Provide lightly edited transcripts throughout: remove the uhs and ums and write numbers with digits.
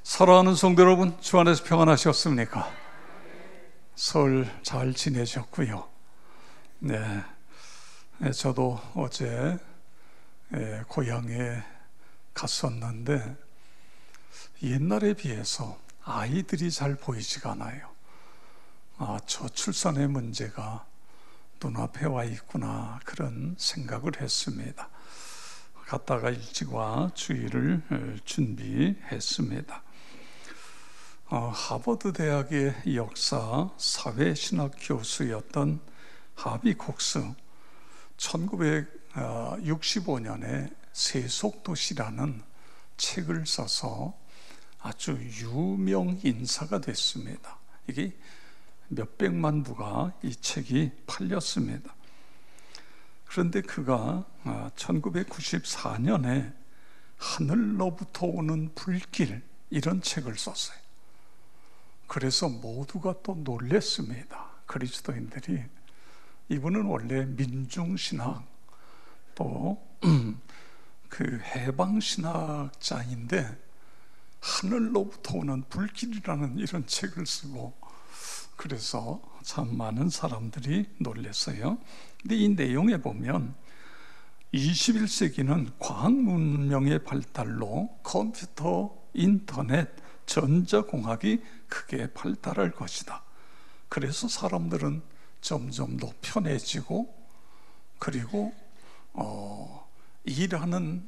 사랑하는 성도 여러분, 주 안에서 평안하셨습니까? 설 잘 지내셨고요. 네, 저도 어제 고향에 갔었는데 옛날에 비해서 아이들이 잘 보이지가 않아요. 저출산의 문제가 눈앞에 와 있구나, 그런 생각을 했습니다. 갔다가 일찍 와 주일을 준비했습니다. 하버드 대학의 역사 사회신학 교수였던 하비 콕스, 1965년에 세속도시라는 책을 써서 아주 유명 인사가 됐습니다. 이게 몇백만 부가 이 책이 팔렸습니다. 그런데 그가 1994년에 하늘로부터 오는 불길, 이런 책을 썼어요. 그래서 모두가 또 놀랬습니다. 그리스도인들이. 이분은 원래 민중신학 또 그 해방신학자인데 하늘로부터 오는 불길이라는 이런 책을 쓰고, 그래서 참 많은 사람들이 놀랐어요. 근데 이 내용에 보면 21세기는 과학 문명의 발달로 컴퓨터, 인터넷, 전자공학이 크게 발달할 것이다. 그래서 사람들은 점점 높여내지고, 그리고 일하는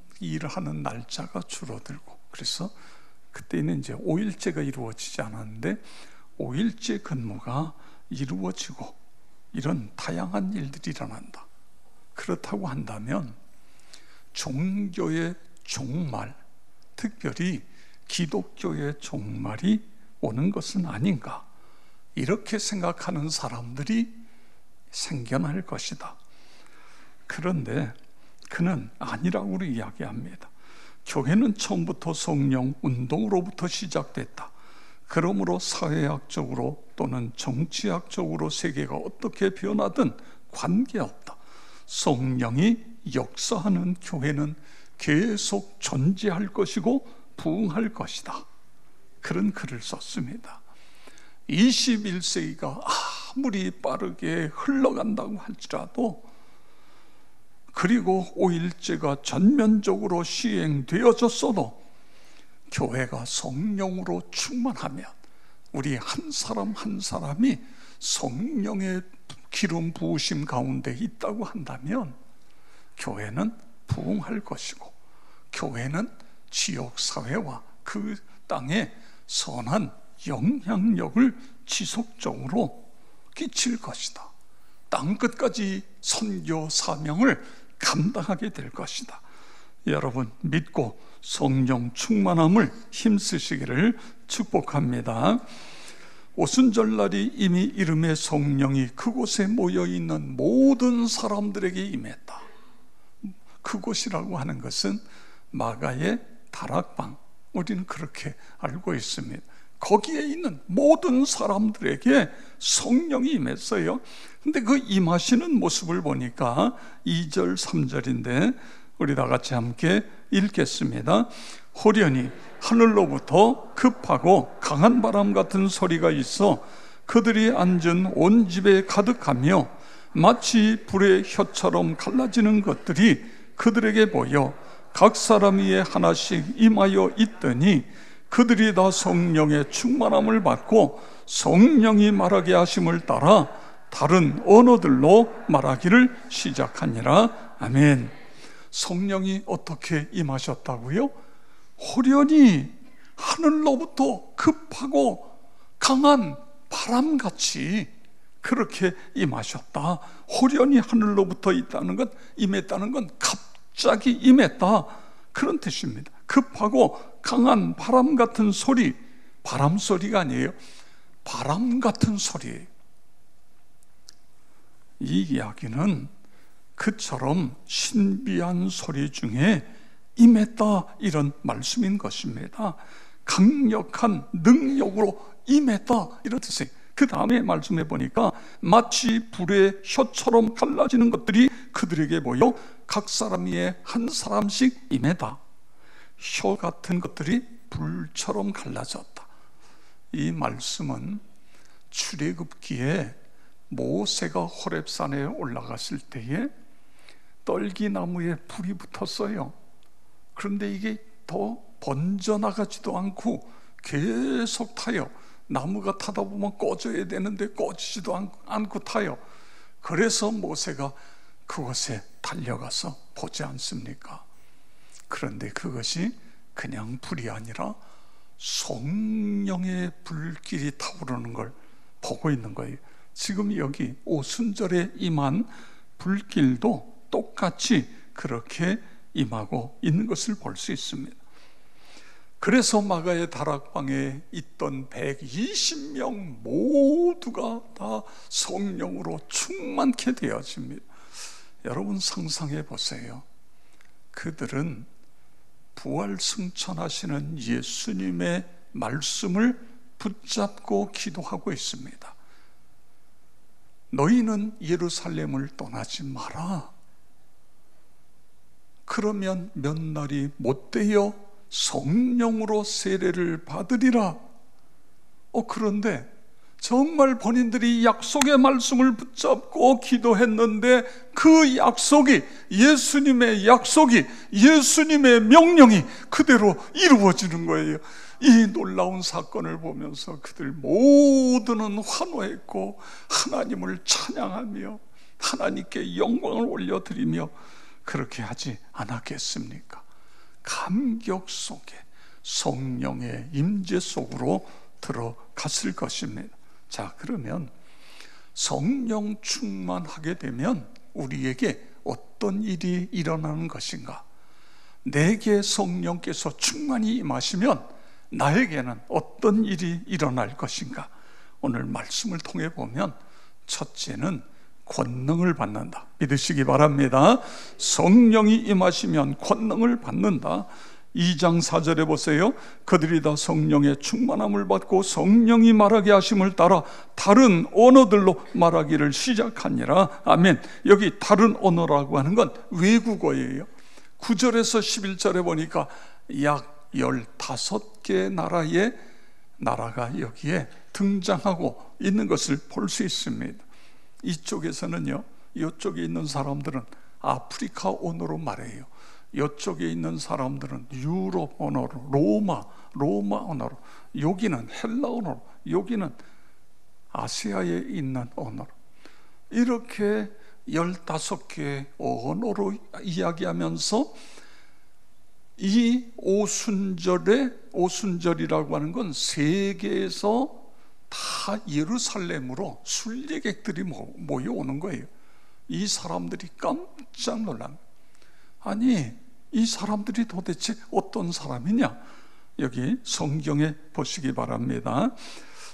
날짜가 줄어들고, 그래서 그때는 이제 5일제가 이루어지지 않았는데 5일제 근무가 이루어지고, 이런 다양한 일들이 일어난다. 그렇다고 한다면 종교의 종말, 특별히 기독교의 종말이 오는 것은 아닌가, 이렇게 생각하는 사람들이 생겨날 것이다. 그런데 그는 아니라고 이야기합니다. 교회는 처음부터 성령 운동으로부터 시작됐다. 그러므로 사회학적으로 또는 정치학적으로 세계가 어떻게 변하든 관계없다. 성령이 역사하는 교회는 계속 존재할 것이고 부흥할 것이다. 그런 글을 썼습니다. 21세기가 아무리 빠르게 흘러간다고 할지라도, 그리고 5일제가 전면적으로 시행되어졌어도 교회가 성령으로 충만하면, 우리 한 사람 한 사람이 성령의 기름 부으심 가운데 있다고 한다면 교회는 부흥할 것이고, 교회는 지역사회와 그 땅에 선한 영향력을 지속적으로 끼칠 것이다. 땅끝까지 선교 사명을 감당하게 될 것이다. 여러분, 믿고 성령 충만함을 힘쓰시기를 축복합니다. 오순절날이 이미 이름의 성령이 그곳에 모여있는 모든 사람들에게 임했다. 그곳이라고 하는 것은 마가의 다락방, 우리는 그렇게 알고 있습니다. 거기에 있는 모든 사람들에게 성령이 임했어요. 근데 그 임하시는 모습을 보니까 2절 3절인데 우리 다 같이 함께 읽겠습니다. 호련히 하늘로부터 급하고 강한 바람 같은 소리가 있어 그들이 앉은 온 집에 가득하며 마치 불의 혀처럼 갈라지는 것들이 그들에게 보여 각 사람 위에 하나씩 임하여 있더니 그들이 다 성령의 충만함을 받고 성령이 말하게 하심을 따라 다른 언어들로 말하기를 시작하니라. 아멘. 성령이 어떻게 임하셨다고요? 호련히 하늘로부터 급하고 강한 바람같이 그렇게 임하셨다. 호련히 하늘로부터 있다는 것, 임했다는 건 갑자기 임했다, 그런 뜻입니다. 급하고 강한 바람 같은 소리, 바람 소리가 아니에요. 바람 같은 소리. 이 이야기는 그처럼 신비한 소리 중에 임했다, 이런 말씀인 것입니다. 강력한 능력으로 임했다, 이런 뜻이에요. 그 다음에 말씀해 보니까 마치 불의 혀처럼 갈라지는 것들이 그들에게 보여 각 사람 위에 한 사람씩 임했다. 혀 같은 것들이 불처럼 갈라졌다. 이 말씀은 출애굽기에 모세가 호렙산에 올라갔을 때에 떨기나무에 불이 붙었어요. 그런데 이게 더 번져나가지도 않고 계속 타요. 나무가 타다 보면 꺼져야 되는데 꺼지지도 않고 타요. 그래서 모세가 그곳에 달려가서 보지 않습니까? 그런데 그것이 그냥 불이 아니라 성령의 불길이 타오르는 걸 보고 있는 거예요. 지금 여기 오순절에 임한 불길도 똑같이 그렇게 임하고 있는 것을 볼 수 있습니다. 그래서 마가의 다락방에 있던 120명 모두가 다 성령으로 충만케 되어집니다. 여러분 상상해 보세요. 그들은 부활승천하시는 예수님의 말씀을 붙잡고 기도하고 있습니다. 너희는 예루살렘을 떠나지 마라. 그러면 몇 날이 못되어 성령으로 세례를 받으리라. 그런데 정말 본인들이 약속의 말씀을 붙잡고 기도했는데 그 약속이, 예수님의 약속이, 예수님의 명령이 그대로 이루어지는 거예요. 이 놀라운 사건을 보면서 그들 모두는 환호했고 하나님을 찬양하며 하나님께 영광을 올려드리며 그렇게 하지 않았겠습니까? 감격 속에 성령의 임재 속으로 들어갔을 것입니다. 자, 그러면 성령 충만하게 되면 우리에게 어떤 일이 일어나는 것인가? 내게 성령께서 충만히 임하시면 나에게는 어떤 일이 일어날 것인가? 오늘 말씀을 통해 보면 첫째는 권능을 받는다. 믿으시기 바랍니다. 성령이 임하시면 권능을 받는다. 2장 4절에 보세요. 그들이 다 성령의 충만함을 받고 성령이 말하게 하심을 따라 다른 언어들로 말하기를 시작하니라. 아멘. 여기 다른 언어라고 하는 건 외국어예요. 9절에서 11절에 보니까 약 15개 나라의 나라가 여기에 등장하고 있는 것을 볼 수 있습니다. 이쪽에서는요, 이쪽에 있는 사람들은 아프리카 언어로 말해요. 이쪽에 있는 사람들은 유럽 언어로, 로마 언어로, 여기는 헬라 언어로, 여기는 아시아에 있는 언어로, 이렇게 15개의 언어로 이야기하면서 이 오순절이라고 하는 건 세계에서 다 예루살렘으로 순례객들이 모여오는 거예요. 이 사람들이 깜짝 놀랍니다. 아니, 이 사람들이 도대체 어떤 사람이냐? 여기 성경에 보시기 바랍니다.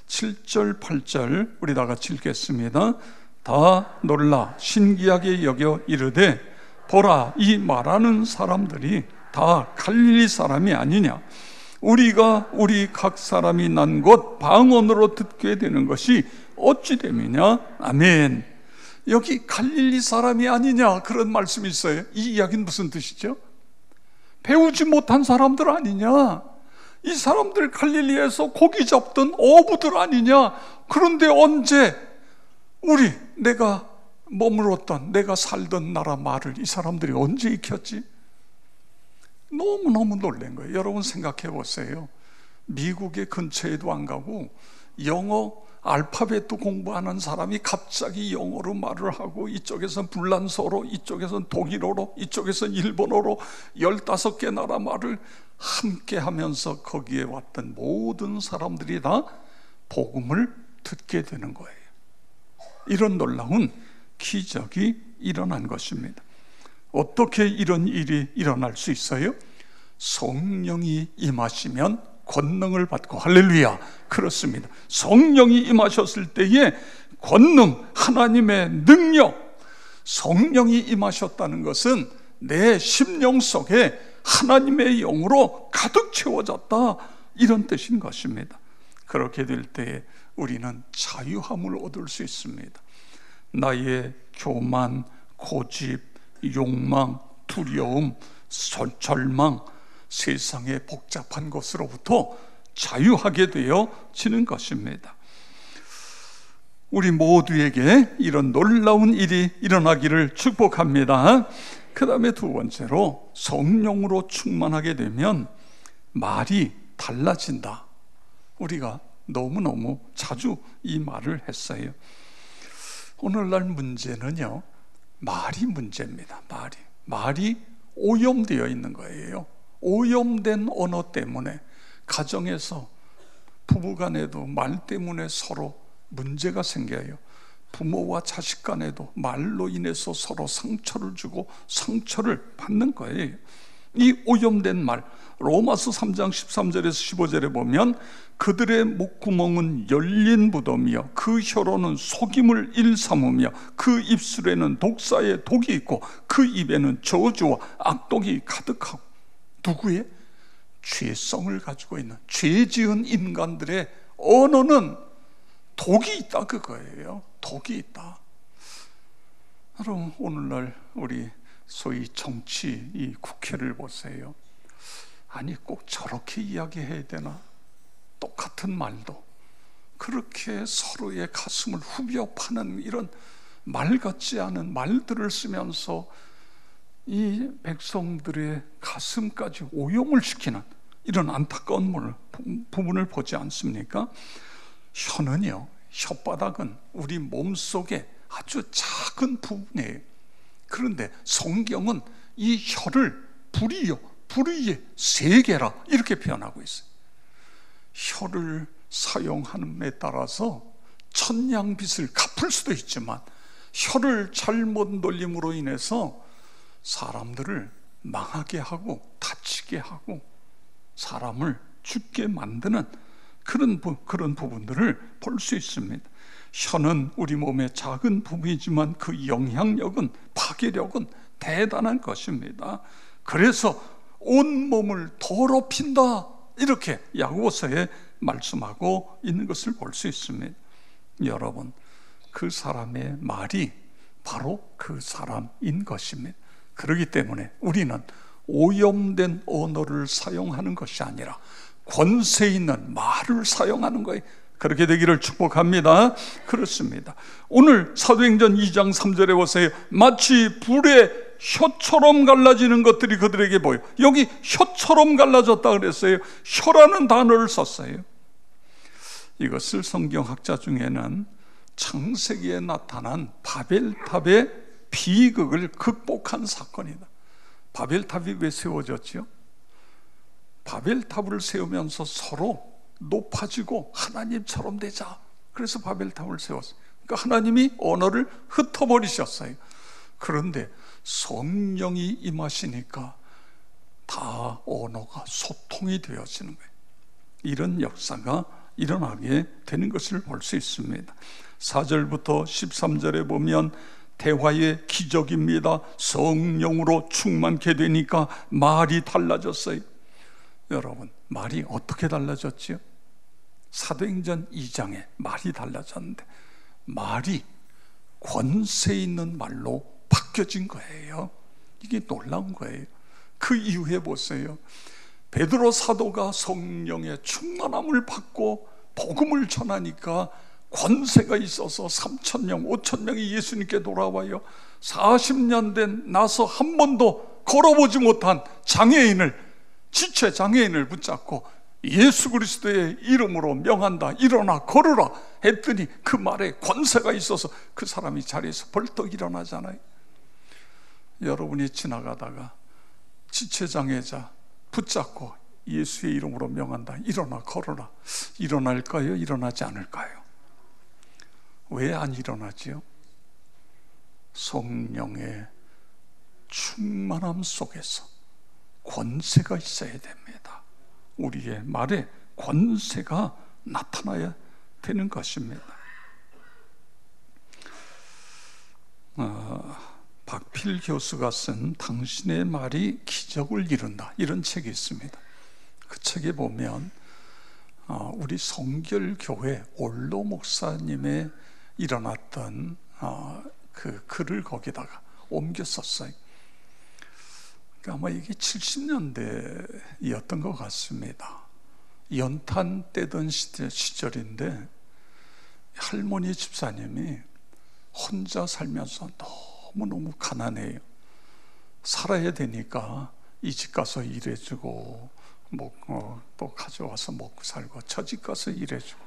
7절, 8절 우리 다 같이 읽겠습니다. 다 놀라 신기하게 여겨 이르되 보라, 이 말하는 사람들이 다 갈릴리 사람이 아니냐? 우리가 우리 각 사람이 난 곳 방언으로 듣게 되는 것이 어찌 됨이냐? 아멘. 여기 갈릴리 사람이 아니냐, 그런 말씀이 있어요. 이 이야기는 무슨 뜻이죠? 배우지 못한 사람들 아니냐? 이 사람들 갈릴리에서 고기 잡던 어부들 아니냐? 그런데 언제 내가 머물렀던, 내가 살던 나라 말을 이 사람들이 언제 익혔지? 너무너무 놀란 거예요. 여러분 생각해 보세요. 미국의 근처에도 안 가고 영어 알파벳도 공부하는 사람이 갑자기 영어로 말을 하고, 이쪽에서는 불란서로, 이쪽에서는 독일어로, 이쪽에서는 일본어로 15개 나라 말을 함께 하면서 거기에 왔던 모든 사람들이 다 복음을 듣게 되는 거예요. 이런 놀라운 기적이 일어난 것입니다. 어떻게 이런 일이 일어날 수 있어요? 성령이 임하시면 권능을 받고, 할렐루야, 그렇습니다. 성령이 임하셨을 때에 권능, 하나님의 능력, 성령이 임하셨다는 것은 내 심령 속에 하나님의 영으로 가득 채워졌다, 이런 뜻인 것입니다. 그렇게 될 때에 우리는 자유함을 얻을 수 있습니다. 나의 교만, 고집, 욕망, 두려움, 절망, 세상의 복잡한 것으로부터 자유하게 되어지는 것입니다. 우리 모두에게 이런 놀라운 일이 일어나기를 축복합니다. 그 다음에 두 번째로, 성령으로 충만하게 되면 말이 달라진다. 우리가 너무너무 자주 이 말을 했어요. 오늘날 문제는요, 말이 문제입니다. 말이 오염되어 있는 거예요. 오염된 언어 때문에 가정에서 부부간에도 말 때문에 서로 문제가 생겨요. 부모와 자식 간에도 말로 인해서 서로 상처를 주고 상처를 받는 거예요. 이 오염된 말, 로마서 3장 13절에서 15절에 보면 그들의 목구멍은 열린 무덤이요 그 혀로는 속임을 일삼으며 그 입술에는 독사의 독이 있고 그 입에는 저주와 악독이 가득하고, 누구의? 죄성을 가지고 있는 죄 지은 인간들의 언어는 독이 있다, 그거예요. 독이 있다. 여러분, 오늘날 우리 소위 정치, 이 국회를 보세요. 아니, 꼭 저렇게 이야기해야 되나? 똑같은 말도 그렇게 서로의 가슴을 후벼 파는 이런 말 같지 않은 말들을 쓰면서 이 백성들의 가슴까지 오염을 시키는 이런 안타까운 부분을 보지 않습니까? 혀는요, 혓바닥은 우리 몸속에 아주 작은 부분이에요. 그런데 성경은 이 혀를 불의의 세계라 이렇게 표현하고 있어요. 혀를 사용함에 따라서 천냥빚을 갚을 수도 있지만, 혀를 잘못 놀림으로 인해서 사람들을 망하게 하고 다치게 하고 사람을 죽게 만드는 그런 부분들을 볼 수 있습니다. 혀는 우리 몸의 작은 부분이지만 그 영향력은, 파괴력은 대단한 것입니다. 그래서 온 몸을 더럽힌다, 이렇게 야고보서에 말씀하고 있는 것을 볼 수 있습니다. 여러분, 그 사람의 말이 바로 그 사람인 것입니다. 그렇기 때문에 우리는 오염된 언어를 사용하는 것이 아니라 권세 있는 말을 사용하는 거예요. 그렇게 되기를 축복합니다. 그렇습니다. 오늘 사도행전 2장 3절에 보세요. 마치 불의 혀처럼 갈라지는 것들이 그들에게 보여. 여기 혀처럼 갈라졌다 그랬어요. 혀라는 단어를 썼어요. 이것을 성경학자 중에는 창세기에 나타난 바벨탑의 비극을 극복한 사건이다. 바벨탑이 왜 세워졌죠? 바벨탑을 세우면서 서로 높아지고 하나님처럼 되자. 그래서 바벨탑을 세웠어요. 그러니까 하나님이 언어를 흩어버리셨어요. 그런데 성령이 임하시니까 다 언어가 소통이 되어지는 거예요. 이런 역사가 일어나게 되는 것을 볼 수 있습니다. 4절부터 13절에 보면 대화의 기적입니다. 성령으로 충만케 되니까 말이 달라졌어요. 여러분, 말이 어떻게 달라졌지요? 사도행전 2장에 말이 달라졌는데 말이 권세 있는 말로 바뀌어진 거예요. 이게 놀라운 거예요. 그 이후에 보세요. 베드로 사도가 성령의 충만함을 받고 복음을 전하니까 권세가 있어서 3,000명, 5,000명이 예수님께 돌아와요. 40년 된 나서 한 번도 걸어보지 못한 지체 장애인을 붙잡고 예수 그리스도의 이름으로 명한다, 일어나 걸으라 했더니 그 말에 권세가 있어서 그 사람이 자리에서 벌떡 일어나잖아요. 여러분이 지나가다가 지체장애자 붙잡고 예수의 이름으로 명한다, 일어나 걸어라, 일어날까요? 일어나지 않을까요? 왜 안 일어나지요? 성령의 충만함 속에서 권세가 있어야 됩니다. 우리의 말에 권세가 나타나야 되는 것입니다. 박필 교수가 쓴 당신의 말이 기적을 이룬다, 이런 책이 있습니다. 그 책에 보면 우리 성결교회 올로 목사님의 일어났던 그 글을 거기다가 옮겨 썼어요. 아마 이게 70년대였던 것 같습니다. 연탄 떼던 시절인데 할머니 집사님이 혼자 살면서 너무너무 가난해요. 살아야 되니까 이 집 가서 일해주고 또 가져와서 먹고 살고 저 집 가서 일해주고,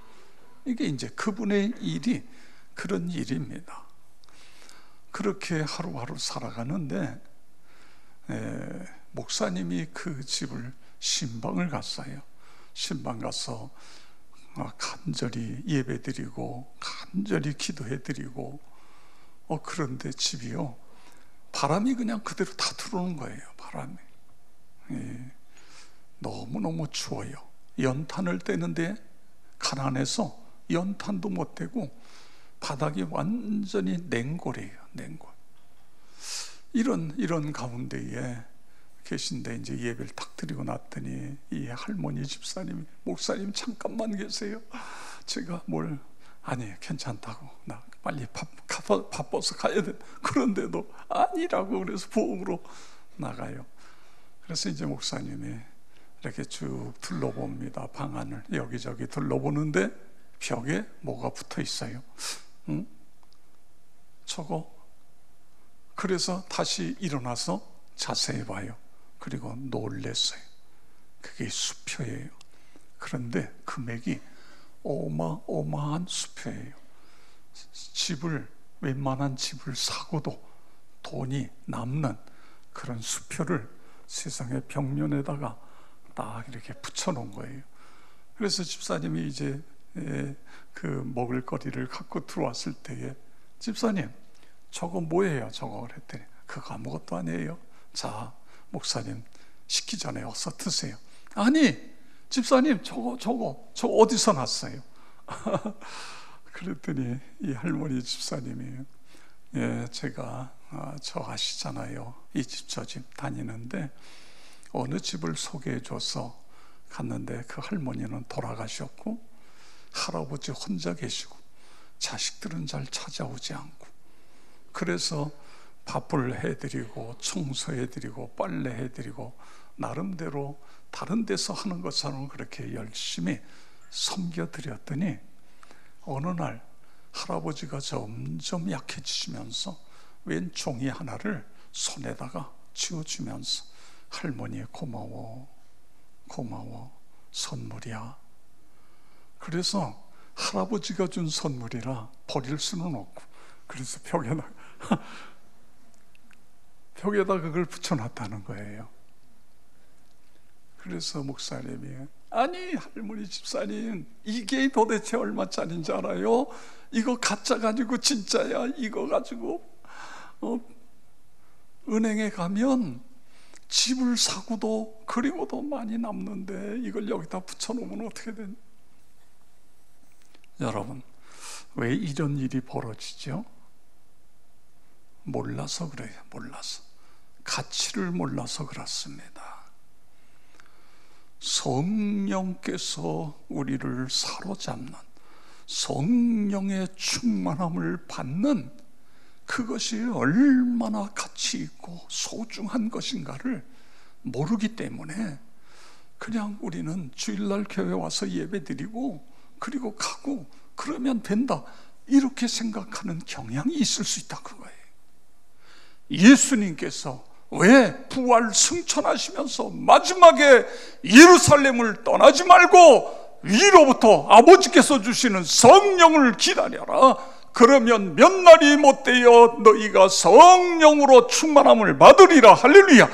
이게 이제 그분의 일이 그런 일입니다. 그렇게 하루하루 살아가는데 목사님이 그 집을 신방을 갔어요. 신방 가서 간절히 예배드리고 간절히 기도해드리고, 그런데 집이요, 바람이 그냥 그대로 다 들어오는 거예요. 바람이. 너무너무 추워요. 연탄을 떼는데 가난해서 연탄도 못 떼고 바닥이 완전히 냉골이에요. 냉골. 이런 가운데에 계신데 이제 예배를 탁 드리고 났더니 이 할머니 집사님이, 목사님 잠깐만 계세요. 제가 아니 괜찮다고, 나 빨리 바빠서 가야 돼. 그런데도 아니라고 그래서 부엌으로 나가요. 그래서 이제 목사님이 이렇게 쭉 둘러봅니다. 방 안을 여기저기 둘러보는데 벽에 뭐가 붙어 있어요. 응? 저거. 그래서 다시 일어나서 자세히 봐요. 그리고 놀랬어요. 그게 수표예요. 그런데 금액이 어마어마한 수표예요. 웬만한 집을 사고도 돈이 남는 그런 수표를 세상의 벽면에다가 딱 이렇게 붙여놓은 거예요. 그래서 집사님이 이제 그 먹을거리를 갖고 들어왔을 때에, 집사님 저거 뭐예요? 저거 그랬더니 그거 아무것도 아니에요. 자, 목사님 식기 전에 어서 드세요. 아니 집사님 저거 어디서 났어요? 그랬더니 이 할머니 집사님이, 제가 저 아시잖아요. 이 집 저 집 다니는데 어느 집을 소개해 줘서 갔는데 그 할머니는 돌아가셨고 할아버지 혼자 계시고 자식들은 잘 찾아오지 않고, 그래서 밥을 해드리고 청소해드리고 빨래해드리고 나름대로 다른 데서 하는 것처럼 그렇게 열심히 섬겨드렸더니 어느 날 할아버지가 점점 약해지시면서 웬 종이 하나를 손에다가 쥐어주면서, 할머니 고마워 선물이야. 그래서 할아버지가 준 선물이라 버릴 수는 없고, 그래서 벽에다 그걸 붙여놨다는 거예요. 그래서 목사님이, 아니 할머니 집사님 이게 도대체 얼마짜리인지 알아요? 이거 가짜가 아니고 진짜야. 이거 가지고 은행에 가면 집을 사고도 그리고도 많이 남는데 이걸 여기다 붙여놓으면 어떻게 되냐. 여러분, 왜 이런 일이 벌어지죠? 몰라서 그래요. 몰라서. 가치를 몰라서 그렇습니다. 성령께서 우리를 사로잡는, 성령의 충만함을 받는 그것이 얼마나 가치 있고 소중한 것인가를 모르기 때문에 그냥 우리는 주일날 교회 와서 예배드리고 그리고 가고 그러면 된다, 이렇게 생각하는 경향이 있을 수 있다 그거예요. 예수님께서 왜 부활 승천하시면서 마지막에 예루살렘을 떠나지 말고 위로부터 아버지께서 주시는 성령을 기다려라, 그러면 몇 날이 못되어 너희가 성령으로 충만함을 받으리라. 할렐루야.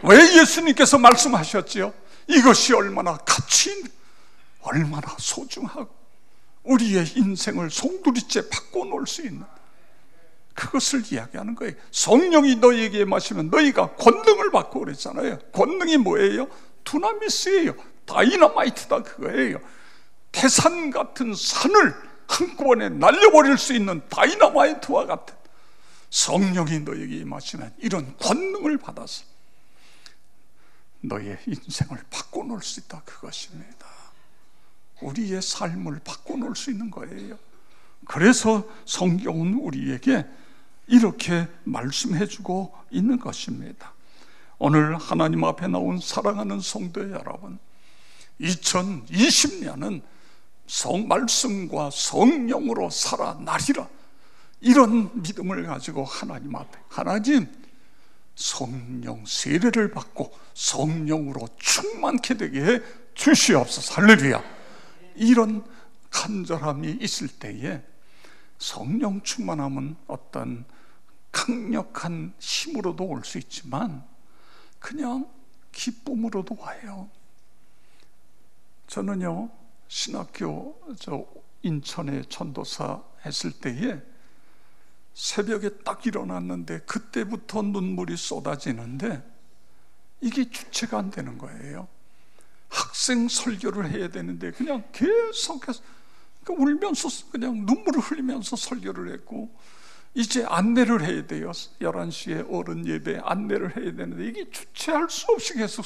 왜 예수님께서 말씀하셨지요? 이것이 얼마나 가치 있는, 얼마나 소중하고 우리의 인생을 송두리째 바꿔놓을 수 있는 그것을 이야기하는 거예요. 성령이 너희에게 마시면 너희가 권능을 받고 그랬잖아요. 권능이 뭐예요? 두나미스예요. 다이너마이트다 그거예요. 태산 같은 산을 한꺼번에 날려버릴 수 있는 다이너마이트와 같은 성령이 너희에게 임하시면 이런 권능을 받아서 너희의 인생을 바꿔놓을 수 있다 그것입니다. 우리의 삶을 바꿔놓을 수 있는 거예요. 그래서 성경은 우리에게 이렇게 말씀해주고 있는 것입니다. 오늘 하나님 앞에 나온 사랑하는 성도 여러분, 2020년은 말씀과 성령으로 살아나리라, 이런 믿음을 가지고 하나님 앞에, 하나님 성령 세례를 받고 성령으로 충만케 되게 해 주시옵소서. 할렐루야. 이런 간절함이 있을 때에 성령 충만함은 어떤 강력한 힘으로도 올 수 있지만 그냥 기쁨으로도 와요. 저는요, 신학교 인천에 전도사 했을 때에 새벽에 딱 일어났는데 그때부터 눈물이 쏟아지는데 이게 주체가 안 되는 거예요. 학생 설교를 해야 되는데 그냥 계속해서 울면서 그냥 눈물을 흘리면서 설교를 했고, 이제 안내를 해야 돼요. 11시에 어른 예배 안내를 해야 되는데 이게 주체할 수 없이 계속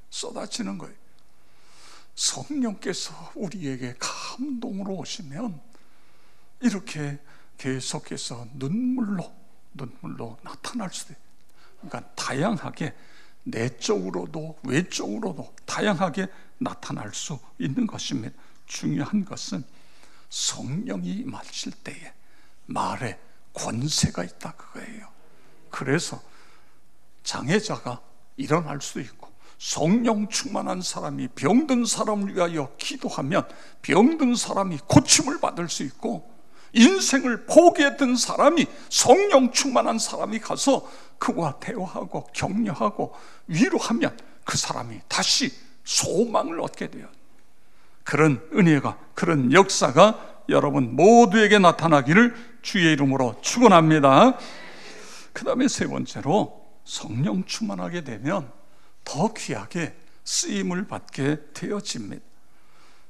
쏟아지는 거예요. 성령께서 우리에게 감동으로 오시면 이렇게 계속해서 눈물로 나타날 수도 있어요. 그러니까 다양하게 내적으로도 외적으로도 다양하게 나타날 수 있는 것입니다. 중요한 것은 성령이 임하실 때에 말에 권세가 있다, 그거예요. 그래서 장애자가 일어날 수도 있고, 성령 충만한 사람이 병든 사람을 위하여 기도하면 병든 사람이 고침을 받을 수 있고, 인생을 포기했던 사람이 성령 충만한 사람이 가서 그와 대화하고 격려하고 위로하면 그 사람이 다시 소망을 얻게 돼요. 그런 은혜가, 그런 역사가 여러분 모두에게 나타나기를 주의 이름으로 축원합니다. 그 다음에 세 번째로, 성령 충만하게 되면 더 귀하게 쓰임을 받게 되어집니다.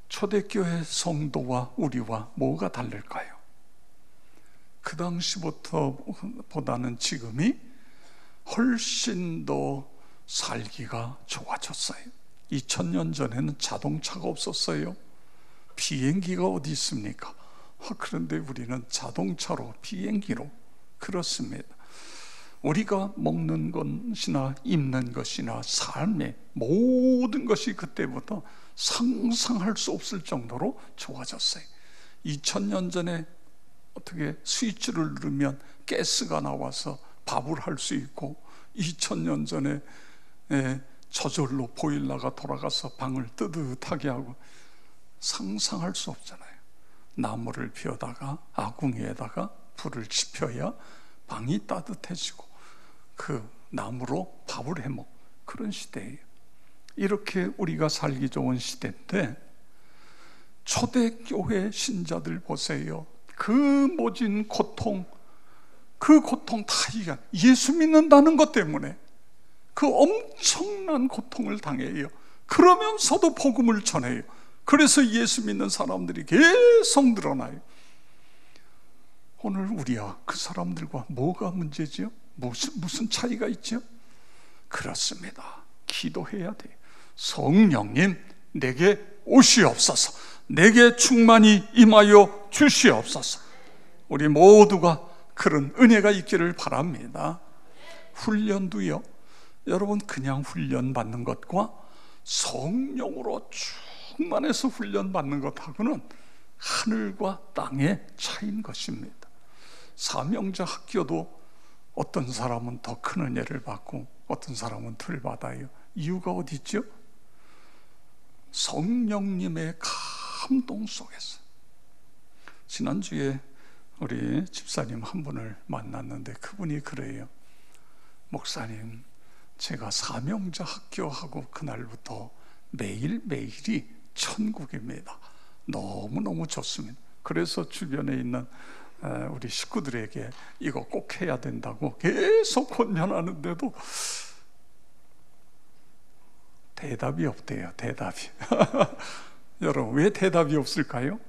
초대교회 성도와 우리와 뭐가 다를까요? 그 당시부터 보다는 지금이 훨씬 더 살기가 좋아졌어요. 2000년 전에는 자동차가 없었어요. 비행기가 어디 있습니까? 그런데 우리는 자동차로, 비행기로, 그렇습니다. 우리가 먹는 것이나 입는 것이나 삶의 모든 것이 그때부터 상상할 수 없을 정도로 좋아졌어요. 2000년 전에 어떻게 스위치를 누르면 가스가 나와서 밥을 할 수 있고, 2000년 전에 저절로 보일러가 돌아가서 방을 뜨뜻하게 하고, 상상할 수 없잖아요. 나무를 피워다가 아궁이에다가 불을 지펴야 방이 따뜻해지고 그 나무로 밥을 해먹고, 그런 시대예요. 이렇게 우리가 살기 좋은 시대인데, 초대교회 신자들 보세요. 그 모진 고통, 그 고통 다 예수 믿는다는 것 때문에 그 엄청난 고통을 당해요. 그러면서도 복음을 전해요. 그래서 예수 믿는 사람들이 계속 늘어나요. 오늘 우리와 그 사람들과 뭐가 문제지요? 무슨 차이가 있죠? 그렇습니다. 기도해야 돼요. 성령님, 내게 오시옵소서. 내게 충만히 임하여 주시옵소서. 우리 모두가 그런 은혜가 있기를 바랍니다. 훈련도요, 여러분 그냥 훈련 받는 것과 성령으로 충만해서 훈련 받는 것하고는 하늘과 땅의 차이인 것입니다. 사명자 학교도 어떤 사람은 더 큰 은혜를 받고 어떤 사람은 덜 받아요. 이유가 어디 있죠? 성령님의 감동 속에서. 지난주에 우리 집사님 한 분을 만났는데 그분이 그래요. 목사님, 제가 사명자 학교하고 그날부터 매일매일이 천국입니다. 너무너무 좋습니다. 그래서 주변에 있는 우리 식구들에게 이거 꼭 해야 된다고 계속 권면하는데도 대답이 없대요. 대답이. 여러분, 왜 대답이 없을까요?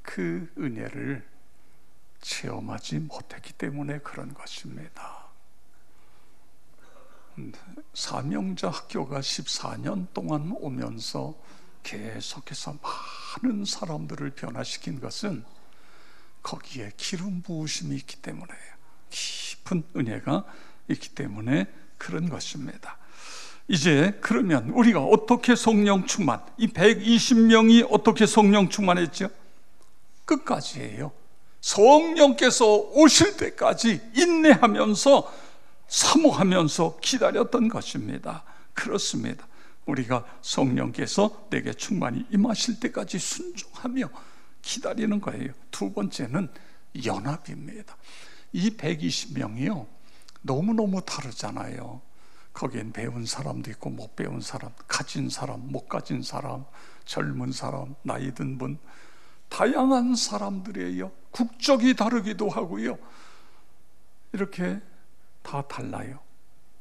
그 은혜를 체험하지 못했기 때문에 그런 것입니다. 사명자 학교가 14년 동안 오면서 계속해서 많은 사람들을 변화시킨 것은 거기에 기름 부으심이 있기 때문에요. 깊은 은혜가 있기 때문에 그런 것입니다. 이제 그러면 우리가 어떻게 성령 충만, 이 120명이 어떻게 성령 충만했죠? 끝까지예요. 성령께서 오실 때까지 인내하면서 사모하면서 기다렸던 것입니다. 그렇습니다. 우리가 성령께서 내게 충만히 임하실 때까지 순종하며 기다리는 거예요. 두 번째는 연합입니다. 이 120명이요 너무너무 다르잖아요. 거기엔 배운 사람도 있고 못 배운 사람, 가진 사람, 못 가진 사람, 젊은 사람, 나이 든 분, 다양한 사람들이에요. 국적이 다르기도 하고요. 이렇게 다 달라요.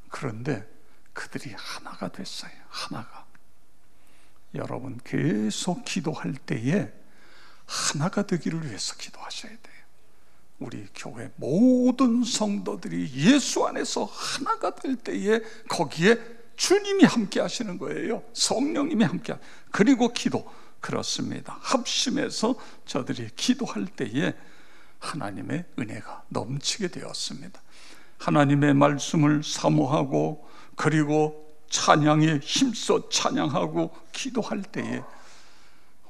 그런데 그들이 하나가 됐어요. 하나가. 여러분 계속 기도할 때에 하나가 되기를 위해서 기도하셔야 돼요. 우리 교회 모든 성도들이 예수 안에서 하나가 될 때에 거기에 주님이 함께 하시는 거예요. 성령님이 함께. 그리고 기도. 그렇습니다. 합심해서 저들이 기도할 때에 하나님의 은혜가 넘치게 되었습니다. 하나님의 말씀을 사모하고 그리고 찬양에 힘써 찬양하고 기도할 때에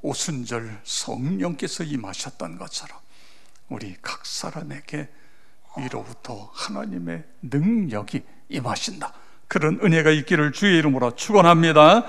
오순절 성령께서 임하셨던 것처럼 우리 각 사람에게 위로부터 하나님의 능력이 임하신다. 그런 은혜가 있기를 주의 이름으로 축원합니다.